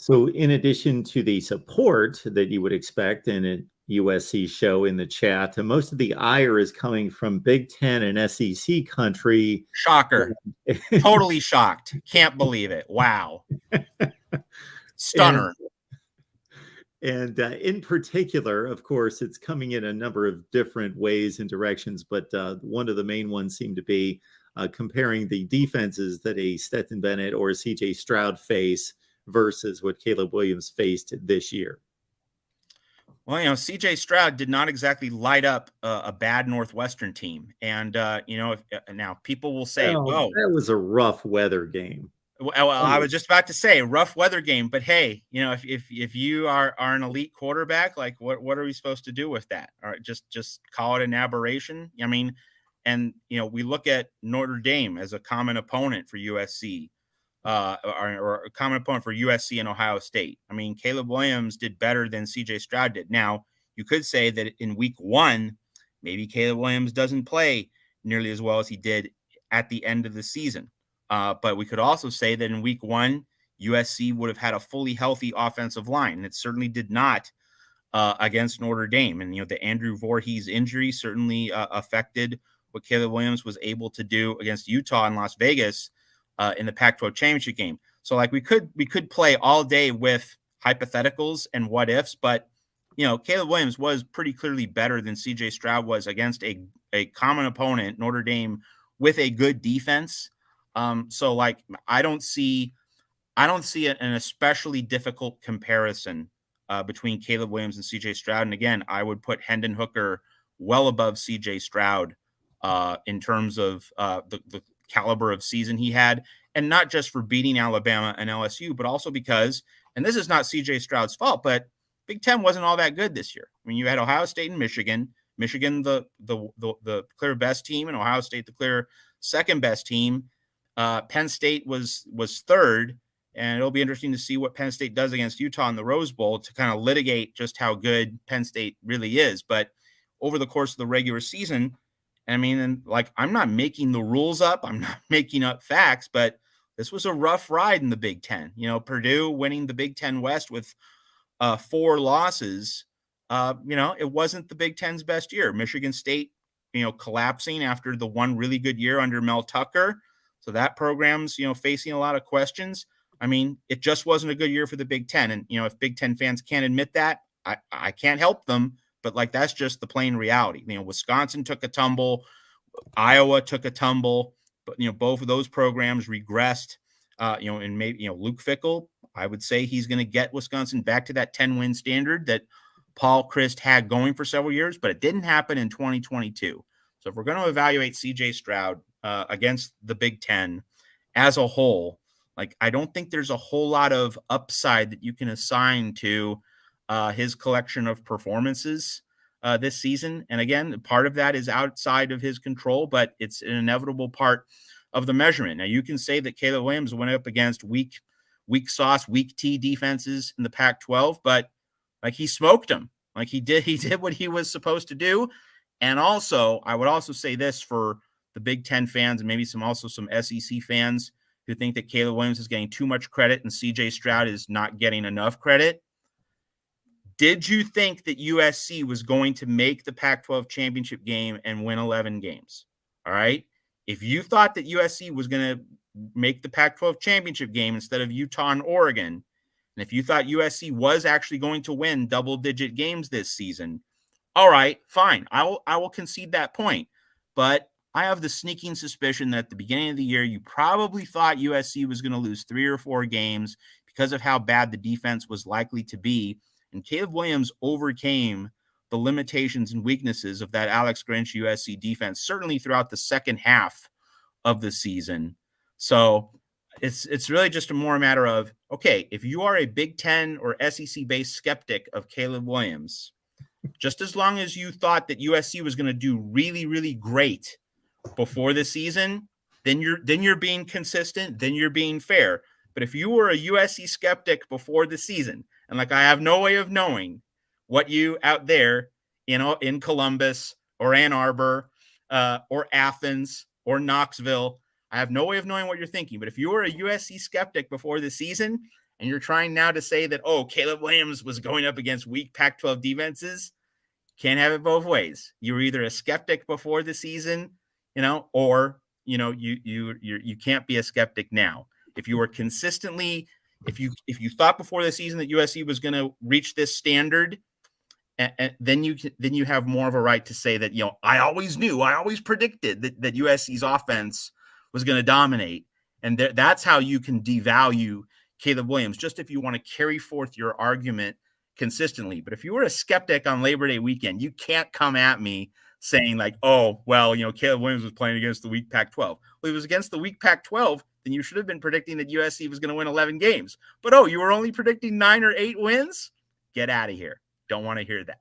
So, in addition to the support that you would expect in a USC show in the chat, most of the ire is coming from Big Ten and SEC country. Shocker. Totally shocked. Can't believe it. Wow. Stunner. And in particular, of course, it's coming in a number of different ways and directions, but one of the main ones seemed to be comparing the defenses that a Stetson Bennett or a CJ Stroud face versus what Caleb Williams faced this year. Well, CJ Stroud did not exactly light up a bad Northwestern team. And, now people will say, well, that was a rough weather game. Well, I was just about to say rough weather game, but hey, if you are an elite quarterback, like what are we supposed to do with that? All right, just call it an aberration. I mean, and we look at Notre Dame as a common opponent for USC, or a common opponent for USC and Ohio State. I mean, Caleb Williams did better than CJ Stroud did. Now, you could say that in week 1, maybe Caleb Williams doesn't play nearly as well as he did at the end of the season. But we could also say that in week 1, USC would have had a fully healthy offensive line, and it certainly did not against Notre Dame. And, the Andrew Voorhees injury certainly affected what Caleb Williams was able to do against Utah and Las Vegas in the Pac-12 championship game. So, like, we could play all day with hypotheticals and what ifs, but, Caleb Williams was pretty clearly better than CJ Stroud was against a common opponent, Notre Dame, with a good defense. So, like, I don't see an especially difficult comparison between Caleb Williams and CJ Stroud. And again, I would put Hendon Hooker well above CJ Stroud in terms of the caliber of season he had, and not just for beating Alabama and LSU, but also because, and this is not CJ Stroud's fault, but Big Ten wasn't all that good this year. I mean, you had Ohio State and Michigan, the clear best team, and Ohio State the clear second best team. Penn State was third, and it'll be interesting to see what Penn State does against Utah in the Rose Bowl to kind of litigate just how good Penn State really is. But over the course of the regular season, I mean, and like, I'm not making the rules up, I'm not making up facts, but this was a rough ride in the Big Ten. Purdue winning the Big Ten West with 4 losses. It wasn't the Big Ten's best year. Michigan State, collapsing after the one really good year under Mel Tucker. So that program's, facing a lot of questions. I mean, it just wasn't a good year for the Big Ten. And, if Big Ten fans can't admit that, I can't help them. But, like, that's just the plain reality. Wisconsin took a tumble. Iowa took a tumble. But, both of those programs regressed. And maybe, Luke Fickell, I would say he's going to get Wisconsin back to that 10-win standard that Paul Chryst had going for several years. But it didn't happen in 2022. So if we're going to evaluate CJ Stroud against the Big Ten as a whole, like, I don't think there's a whole lot of upside that you can assign to his collection of performances this season. And again, part of that is outside of his control, but it's an inevitable part of the measurement. Now, you can say that Caleb Williams went up against weak sauce, weak T defenses in the Pac-12, but, like, he smoked them. Like, he did what he was supposed to do. And also, I would also say this for the Big Ten fans and maybe some SEC fans who think that Caleb Williams is getting too much credit and CJ Stroud is not getting enough credit. Did you think that USC was going to make the Pac-12 championship game and win 11 games? All right. If you thought that USC was going to make the Pac-12 championship game instead of Utah and Oregon, and if you thought USC was actually going to win double-digit games this season, all right, fine. I will concede that point. But I have the sneaking suspicion that at the beginning of the year, you probably thought USC was going to lose 3 or 4 games because of how bad the defense was likely to be. And Caleb Williams overcame the limitations and weaknesses of that Alex Grinch USC defense, certainly throughout the second half of the season. So it's really just a more matter of, okay, if you are a Big Ten or SEC-based skeptic of Caleb Williams, just as long as you thought that USC was going to do really, really great before the season, then you're being consistent, then you're being fair. But if you were a USC skeptic before the season, and, like, I have no way of knowing what you out there, in Columbus or Ann Arbor or Athens or Knoxville, I have no way of knowing what you're thinking. But if you were a USC skeptic before the season, and you're trying now to say that, oh, Caleb Williams was going up against weak Pac-12 defenses, can't have it both ways. You were either a skeptic before the season, or you can't be a skeptic now. If you were consistently, if you thought before the season that USC was going to reach this standard, and then you have more of a right to say that, I always predicted that USC's offense was going to dominate, and that's how you can devalue Caleb Williams, just if you want to carry forth your argument consistently. But if you were a skeptic on Labor Day weekend, you can't come at me saying like, oh, well, Caleb Williams was playing against the weak Pac-12. Well, he was against the weak Pac-12, then you should have been predicting that USC was going to win 11 games. But, you were only predicting 9 or 8 wins? Get out of here. Don't want to hear that.